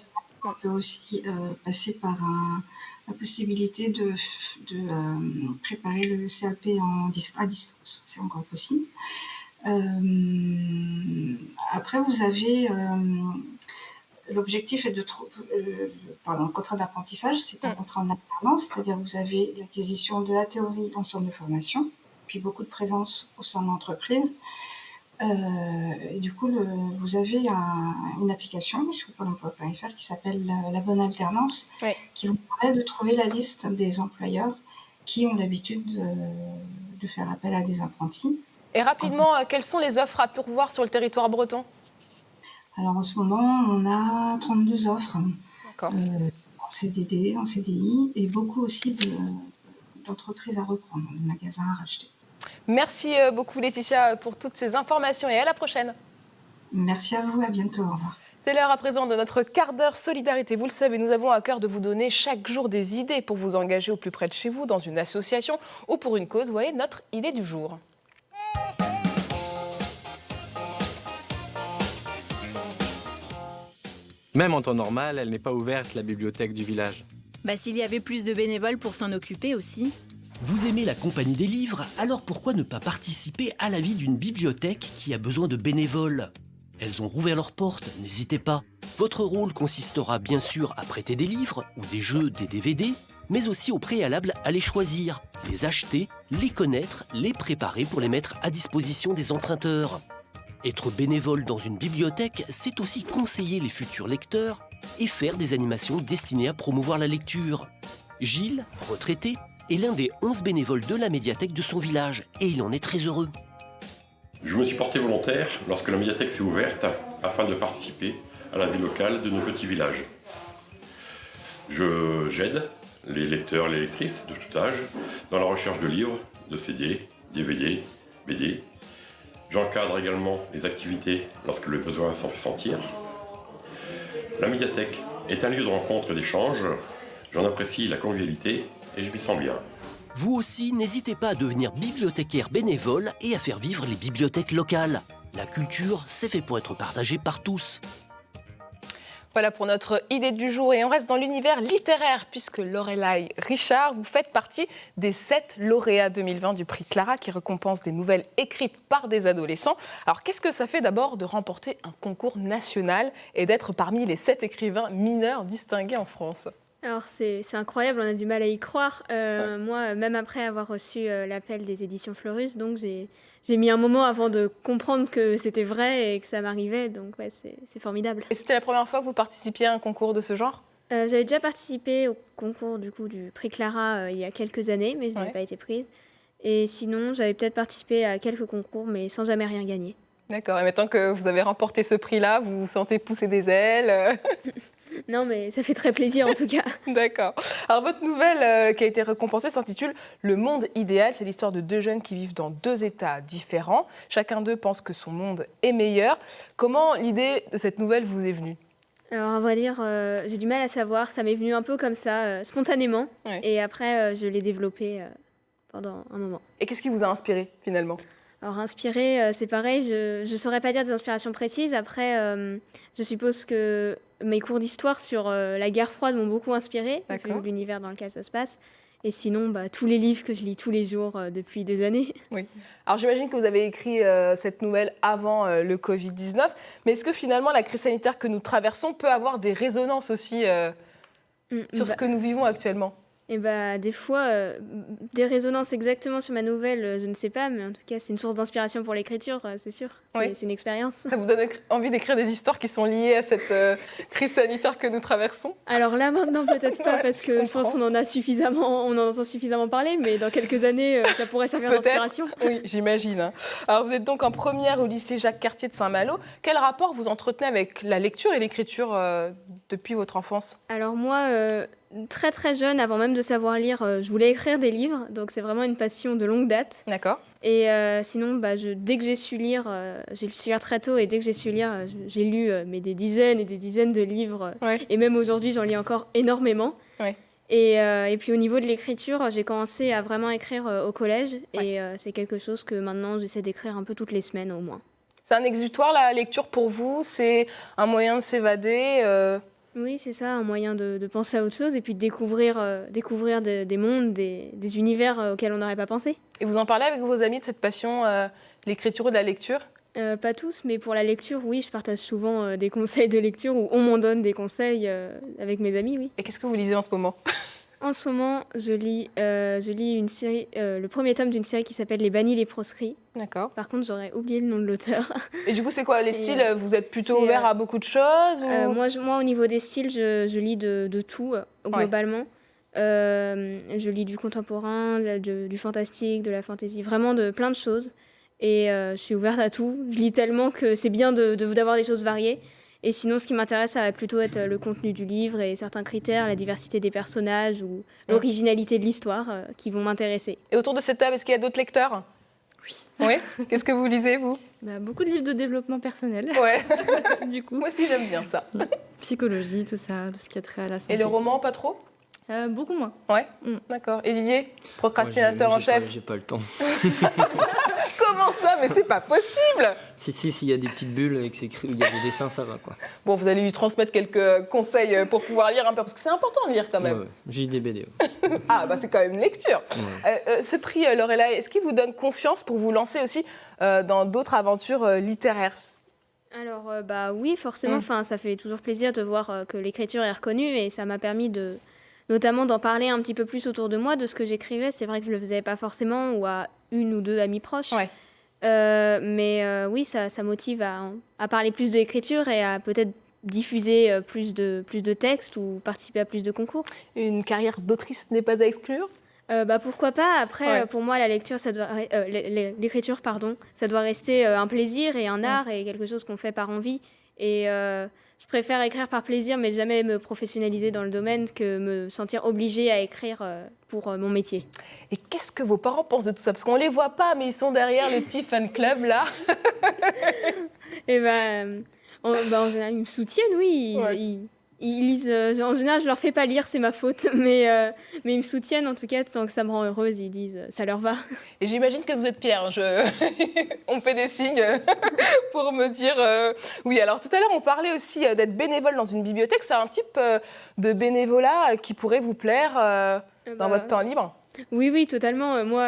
on peut aussi passer par la possibilité de préparer le CAP à distance. C'est encore possible. Après, vous avez... L'objectif est de le contrat d'apprentissage, c'est un contrat en alternance, c'est-à-dire vous avez l'acquisition de la théorie en centre de formation, puis beaucoup de présence au sein de l'entreprise. Et du coup, vous avez une application sur Pôle emploi.fr qui s'appelle la bonne alternance, qui vous permet de trouver la liste des employeurs qui ont l'habitude de faire appel à des apprentis. Et rapidement, quelles sont les offres à pourvoir sur le territoire breton? Alors en ce moment, on a 32 offres D'accord. en CDD, en CDI, et beaucoup aussi d'entreprises à reprendre, de magasins à racheter. Merci beaucoup Laetitia pour toutes ces informations et à la prochaine. Merci à vous, à bientôt, au revoir. C'est l'heure à présent de notre quart d'heure solidarité. Vous le savez, nous avons à cœur de vous donner chaque jour des idées pour vous engager au plus près de chez vous, dans une association ou pour une cause. Vous voyez notre idée du jour. Même en temps normal, elle n'est pas ouverte, la bibliothèque du village. S'il y avait plus de bénévoles pour s'en occuper aussi. Vous aimez la compagnie des livres, alors pourquoi ne pas participer à la vie d'une bibliothèque qui a besoin de bénévoles? Elles ont rouvert leurs portes, n'hésitez pas. Votre rôle consistera bien sûr à prêter des livres ou des jeux, des DVD, mais aussi au préalable à les choisir, les acheter, les connaître, les préparer pour les mettre à disposition des emprunteurs. Être bénévole dans une bibliothèque, c'est aussi conseiller les futurs lecteurs et faire des animations destinées à promouvoir la lecture. Gilles, retraité, est l'un des 11 bénévoles de la médiathèque de son village et il en est très heureux. Je me suis porté volontaire lorsque la médiathèque s'est ouverte afin de participer à la vie locale de nos petits villages. J'aide les lecteurs et les lectrices de tout âge dans la recherche de livres, de CD, DVD, BD. J'encadre également les activités lorsque le besoin s'en fait sentir. La médiathèque est un lieu de rencontre et d'échange. J'en apprécie la convivialité et je m'y sens bien. Vous aussi, n'hésitez pas à devenir bibliothécaire bénévole et à faire vivre les bibliothèques locales. La culture, c'est fait pour être partagée par tous. Voilà pour notre idée du jour et on reste dans l'univers littéraire puisque Lorelai Richard, vous faites partie des 7 lauréats 2020 du prix Clara qui récompense des nouvelles écrites par des adolescents. Alors qu'est-ce que ça fait d'abord de remporter un concours national et d'être parmi les 7 écrivains mineurs distingués en France ? Alors c'est incroyable, on a du mal à y croire. Moi, même après avoir reçu l'appel des éditions Fleurus, donc j'ai mis un moment avant de comprendre que c'était vrai et que ça m'arrivait. Donc ouais, c'est formidable. Et c'était la première fois que vous participiez à un concours de ce genre ? J'avais déjà participé au concours du prix Clara il y a quelques années, mais je n'avais pas été prise. Et sinon, j'avais peut-être participé à quelques concours, mais sans jamais rien gagner. D'accord, et maintenant que vous avez remporté ce prix-là, vous vous sentez pousser des ailes ? Non, mais ça fait très plaisir en tout cas. D'accord. Alors votre nouvelle qui a été récompensée s'intitule « Le monde idéal ». C'est l'histoire de 2 jeunes qui vivent dans 2 états différents. Chacun d'eux pense que son monde est meilleur. Comment l'idée de cette nouvelle vous est venue ? Alors à vrai dire, j'ai du mal à savoir. Ça m'est venu un peu comme ça, spontanément. Ouais. Et après, je l'ai développé pendant un moment. Et qu'est-ce qui vous a inspiré finalement ? Alors inspiré, c'est pareil, je ne saurais pas dire des inspirations précises. Après, je suppose que mes cours d'histoire sur la guerre froide m'ont beaucoup inspiré, vu l'univers dans lequel ça se passe. Et sinon, tous les livres que je lis tous les jours depuis des années. Oui. Alors j'imagine que vous avez écrit cette nouvelle avant le Covid-19. Mais est-ce que finalement la crise sanitaire que nous traversons peut avoir des résonances aussi sur ce que nous vivons actuellement ? Et des fois, des résonances exactement sur ma nouvelle, je ne sais pas, mais en tout cas, c'est une source d'inspiration pour l'écriture, c'est sûr. C'est une expérience. Ça vous donne envie d'écrire des histoires qui sont liées à cette crise sanitaire que nous traversons ? Alors là, maintenant, peut-être pas, parce que je pense qu'on en entend suffisamment parler, mais dans quelques années, ça pourrait servir d'inspiration. Oui, j'imagine. Alors, vous êtes donc en première au lycée Jacques-Cartier de Saint-Malo. Quel rapport vous entretenez avec la lecture et l'écriture depuis votre enfance ? Alors moi... très très jeune, avant même de savoir lire, je voulais écrire des livres, donc c'est vraiment une passion de longue date. D'accord. Et sinon, dès que j'ai su lire, j'ai su lire très tôt, et dès que j'ai su lire, j'ai lu des dizaines et des dizaines de livres. Ouais. Et même aujourd'hui, j'en lis encore énormément. Ouais. Et puis au niveau de l'écriture, j'ai commencé à vraiment écrire au collège, et c'est quelque chose que maintenant j'essaie d'écrire un peu toutes les semaines au moins. C'est un exutoire la lecture pour vous ? C'est un moyen de s'évader Oui, c'est ça, un moyen de penser à autre chose et puis de découvrir des mondes, des univers auxquels on n'aurait pas pensé. Et vous en parlez avec vos amis de cette passion, l'écriture ou de la lecture ? Pas tous, mais pour la lecture, oui, je partage souvent des conseils de lecture ou on m'en donne des conseils avec mes amis, oui. Et qu'est-ce que vous lisez en ce moment ? En ce moment, je lis une série, le premier tome d'une série qui s'appelle Les Bannis, les proscrits. D'accord. Par contre, j'aurais oublié le nom de l'auteur. Et du coup, c'est quoi les styles? Vous êtes plutôt c'est, ouvert à beaucoup de choses ou... Moi, au niveau des styles, je lis de tout, globalement. Je lis du contemporain, du fantastique, de la fantasy, vraiment de plein de choses. Et je suis ouverte à tout. Je lis tellement que c'est bien d'avoir des choses variées. Et sinon, ce qui m'intéresse, ça va plutôt être le contenu du livre et certains critères, la diversité des personnages ou l'originalité de l'histoire qui vont m'intéresser. Et autour de cette table, est-ce qu'il y a d'autres lecteurs? Oui. Oui. Qu'est-ce que vous lisez, vous? Beaucoup de livres de développement personnel. Ouais. Du coup. Moi aussi, j'aime bien ça. Psychologie, tout ça, tout ce qui a trait à la santé. Et le roman, pas trop? Beaucoup moins. Ouais. D'accord. Et Didier, procrastinateur en chef? J'ai pas le temps. Comment ça? Mais c'est pas possible! Si, il y a des petites bulles et qu'il y a des dessins, ça va, quoi. Bon, vous allez lui transmettre quelques conseils pour pouvoir lire un peu, parce que c'est important de lire quand même. Ouais. J'ai des BD. Ah, c'est quand même une lecture. Ouais. Ce prix, Lorelai, est-ce qu'il vous donne confiance pour vous lancer aussi dans d'autres aventures littéraires? Alors, oui, forcément. Enfin, ça fait toujours plaisir de voir que l'écriture est reconnue et ça m'a permis notamment d'en parler un petit peu plus autour de moi, de ce que j'écrivais. C'est vrai que je le faisais pas forcément ou à une ou deux amis proches. Ouais. Mais oui, ça motive à parler plus de l'écriture et à peut-être diffuser plus de textes ou participer à plus de concours. Une carrière d'autrice n'est pas à exclure? Pourquoi pas. Après, pour moi, la lecture, l'écriture, ça doit rester un plaisir et un art et quelque chose qu'on fait par envie. Et je préfère écrire par plaisir, mais jamais me professionnaliser dans le domaine que me sentir obligée à écrire pour mon métier. Et qu'est-ce que vos parents pensent de tout ça? Parce qu'on ne les voit pas, mais ils sont derrière le petit fan club, là. Et en général, ils me soutiennent, oui. Ils lisent. En général, je leur fais pas lire, c'est ma faute. Mais ils me soutiennent, en tout cas, tant que ça me rend heureuse, ils disent ça leur va. Et j'imagine que vous êtes Pierre. On me fait des signes pour me dire oui. Alors tout à l'heure, on parlait aussi d'être bénévole dans une bibliothèque. C'est un type de bénévolat qui pourrait vous plaire dans votre temps libre? Oui, totalement. Moi,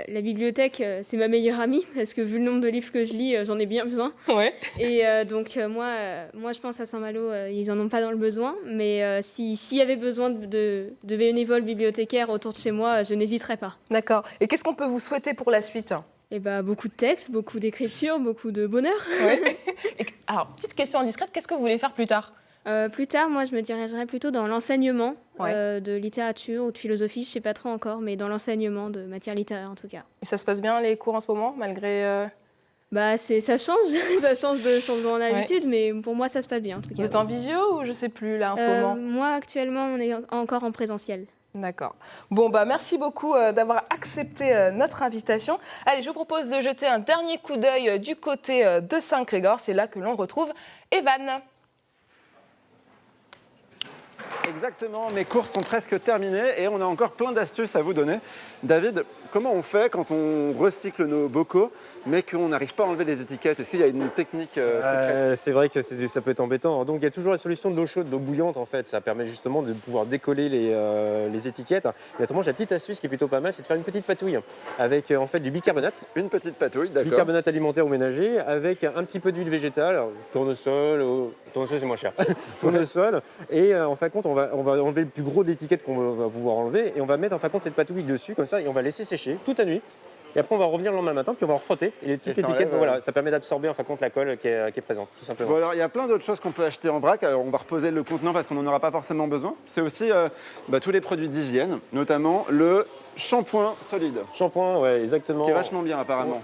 la bibliothèque, c'est ma meilleure amie, parce que vu le nombre de livres que je lis, j'en ai bien besoin. Ouais. Et donc, moi, je pense à Saint-Malo, ils n'en ont pas dans le besoin. Mais s'il y avait besoin de bénévoles bibliothécaires autour de chez moi, je n'hésiterais pas. D'accord. Et qu'est-ce qu'on peut vous souhaiter pour la suite? Beaucoup de textes, beaucoup d'écriture, beaucoup de bonheur. Ouais. Alors, petite question indiscrète, qu'est-ce que vous voulez faire plus tard? Plus tard, moi, je me dirigerais plutôt dans l'enseignement de littérature ou de philosophie, je ne sais pas trop encore, mais dans l'enseignement de matière littéraire en tout cas. Et ça se passe bien les cours en ce moment, malgré... Ça change, ça change de son habitude, mais pour moi, ça se passe bien en tout cas. Vous êtes en visio ou je ne sais plus là en ce moment? Moi, actuellement, on est encore en présentiel. D'accord. Bon, merci beaucoup d'avoir accepté notre invitation. Allez, je vous propose de jeter un dernier coup d'œil du côté de Saint-Crégor. C'est là que l'on retrouve Evan. Exactement, mes courses sont presque terminées et on a encore plein d'astuces à vous donner. David, comment on fait quand on recycle nos bocaux mais qu'on n'arrive pas à enlever les étiquettes? Est-ce qu'il y a une technique secrète? C'est vrai que ça peut être embêtant. Donc il y a toujours la solution de l'eau chaude, de l'eau bouillante en fait. Ça permet justement de pouvoir décoller les étiquettes. Et autrement, j'ai la petite astuce qui est plutôt pas mal, c'est de faire une petite patouille avec en fait du bicarbonate. Une petite patouille, d'accord. Bicarbonate alimentaire ou ménager avec un petit peu d'huile végétale, tournesol c'est moins cher. Tournesol. Et en fin de compte, on va enlever le plus gros d'étiquettes qu'on va pouvoir enlever et on va mettre en fin de compte cette patouille dessus comme ça et on va laisser sécher toute la nuit. Et après, on va revenir le lendemain matin, puis on va refrotter. Et toute l'étiquette, ça permet d'absorber en fin de compte la colle qui est présente, tout simplement. Bon, alors, il y a plein d'autres choses qu'on peut acheter en vrac. Alors, on va reposer le contenant parce qu'on n'en aura pas forcément besoin. C'est aussi tous les produits d'hygiène, notamment le shampoing solide. Shampoing, ouais, exactement. Qui est vachement bien, apparemment.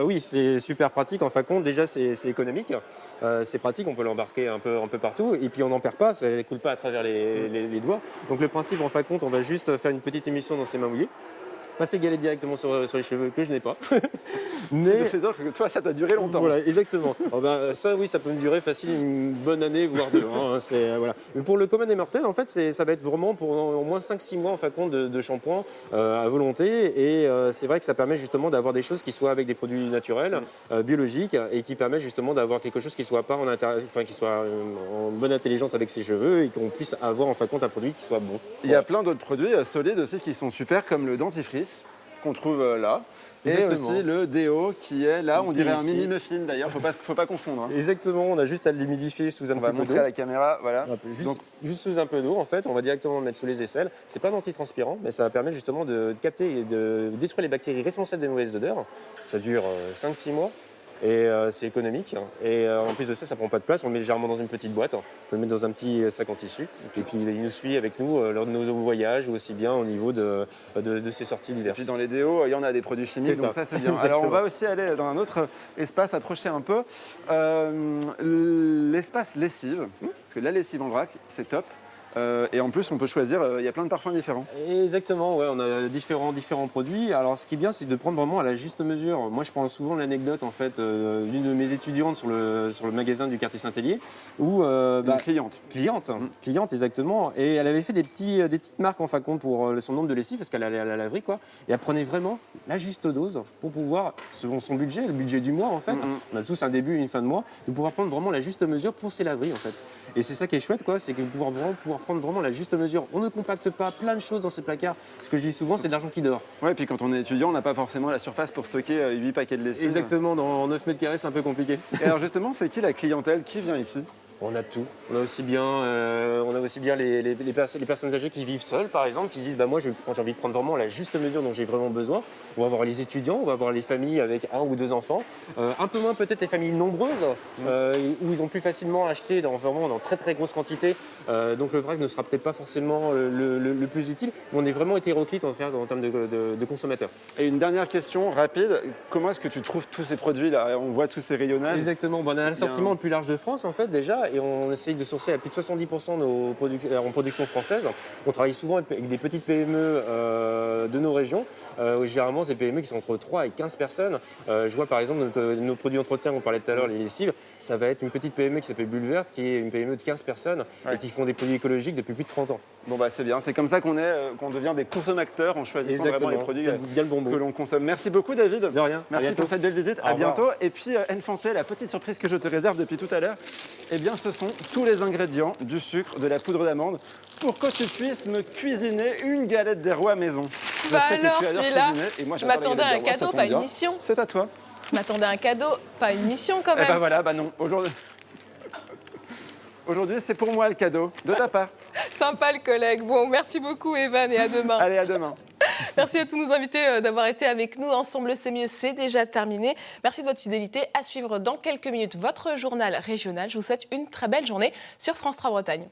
Oui, c'est super pratique. En fin de compte, déjà, c'est économique. C'est pratique, on peut l'embarquer un peu partout. Et puis, on n'en perd pas, ça ne coule pas à travers les doigts. Donc, le principe, en fin de compte, on va juste faire une petite émission dans ses mains mouillées. Pas s'égaler directement sur les cheveux, que je n'ai pas. Mais c'est sûr que toi, ça doit durer longtemps. Voilà, exactement. Alors ça, oui, ça peut me durer facile une bonne année, voire deux. Voilà. Mais pour le commun des mortels, en fait, ça va être vraiment pour au moins 5-6 mois en fin de compte de shampoing à volonté. Et c'est vrai que ça permet justement d'avoir des choses qui soient avec des produits naturels, biologiques, et qui permettent justement d'avoir quelque chose qui soit pas qui soit en bonne intelligence avec ses cheveux et qu'on puisse avoir en fin de compte un produit qui soit bon. Il y a plein d'autres produits solides aussi qui sont super, comme le dentifrice qu'on trouve là. Exactement. Et aussi le déo qui est là, on Qui est dirait un ici. mini muffin d'ailleurs, faut pas confondre. Hein. Exactement, on a juste à l'humidifier sous un On petit va peu d'eau. montrer à la caméra, voilà. Juste sous un peu d'eau, en fait, on va directement le mettre sous les aisselles. C'est pas d'antitranspirant, mais ça va permettre justement de capter et de détruire les bactéries responsables des mauvaises odeurs. Ça dure 5-6 mois. Et c'est économique. Et en plus de ça, ça prend pas de place. On le met légèrement dans une petite boîte. On peut le mettre dans un petit sac en tissu. Et puis il nous suit avec nous lors de nos voyages, ou aussi bien au niveau de ses sorties Et diverses. puis dans les déos, il y en a des produits chimiques, C'est donc ça. ça c'est bien. Alors Exactement. on va aussi aller dans un autre espace, approcher un peu. L'espace lessive, parce que la lessive en vrac, c'est top. Et en plus, on peut choisir, il y a plein de parfums différents. Exactement, ouais, on a différents produits. Alors, ce qui est bien, c'est de prendre vraiment à la juste mesure. Moi, je prends souvent l'anecdote en fait d'une de mes étudiantes sur le magasin du quartier Saint-Hélier, où Une cliente. Cliente, exactement. Et elle avait fait des petites marques en fin de compte pour son nombre de lessives, parce qu'elle allait à la laverie, quoi. Et elle prenait vraiment la juste dose pour pouvoir, selon son budget, le budget du mois en fait. On a tous un début et une fin de mois, de pouvoir prendre vraiment la juste mesure pour ses laveries en fait. Et c'est ça qui est chouette, quoi, c'est que pouvoir prendre vraiment la juste mesure. On ne compacte pas plein de choses dans ces placards. Ce que je dis souvent, c'est de l'argent qui dort. Ouais, et puis quand on est étudiant, on n'a pas forcément la surface pour stocker 8 paquets de lessive. Exactement, dans 9 mètres carrés, c'est un peu compliqué. Et alors justement, c'est qui la clientèle qui vient ici? On a tout. On a aussi bien les personnes âgées qui vivent seules, par exemple, qui disent moi j'ai envie de prendre vraiment la juste mesure dont j'ai vraiment besoin. On va avoir les étudiants, on va avoir les familles avec 1 ou 2 enfants. Un peu moins peut-être les familles nombreuses, où ils ont plus facilement acheté dans très très grosses quantités. Donc le vrac ne sera peut-être pas forcément le plus utile. Mais on est vraiment hétéroclite en termes de consommateurs. Et une dernière question rapide, comment est-ce que tu trouves tous ces produits-là? On voit tous ces rayonnages. Exactement, on a l'assortiment le plus large de France en fait déjà. Et on essaye de sourcer à plus de 70% en production française. On travaille souvent avec des petites PME de nos régions. Généralement, c'est des PME qui sont entre 3 et 15 personnes. Je vois par exemple nos produits d'entretien, on parlait tout à l'heure, les lessives, ça va être une petite PME qui s'appelle Bulle Verte, qui est une PME de 15 personnes et qui font des produits écologiques depuis plus de 30 ans. Bon c'est bien, c'est comme ça qu'on devient des consommateurs en choisissant vraiment les produits que l'on consomme. Merci beaucoup David. De rien. Merci pour cette belle visite. À bientôt. Et puis Enfanté, la petite surprise que je te réserve depuis tout à l'heure, eh bien ce sont tous les ingrédients, du sucre, de la poudre d'amande, pour que tu puisses me cuisiner une galette des rois maison. Je sais que tu adores cuisiner, et moi, je m'attendais à un galette des rois, cadeau, ça pas tombe une bien. mission. C'est à toi. Je m'attendais à un cadeau, pas une mission quand même. Eh ben voilà, non. Aujourd'hui, c'est pour moi le cadeau, de ta part. Sympa le collègue. Bon, merci beaucoup Evan et à demain. Allez, à demain. Merci à tous nos invités d'avoir été avec nous. Ensemble, c'est mieux, c'est déjà terminé. Merci de votre fidélité. À suivre dans quelques minutes votre journal régional. Je vous souhaite une très belle journée sur France 3 Bretagne.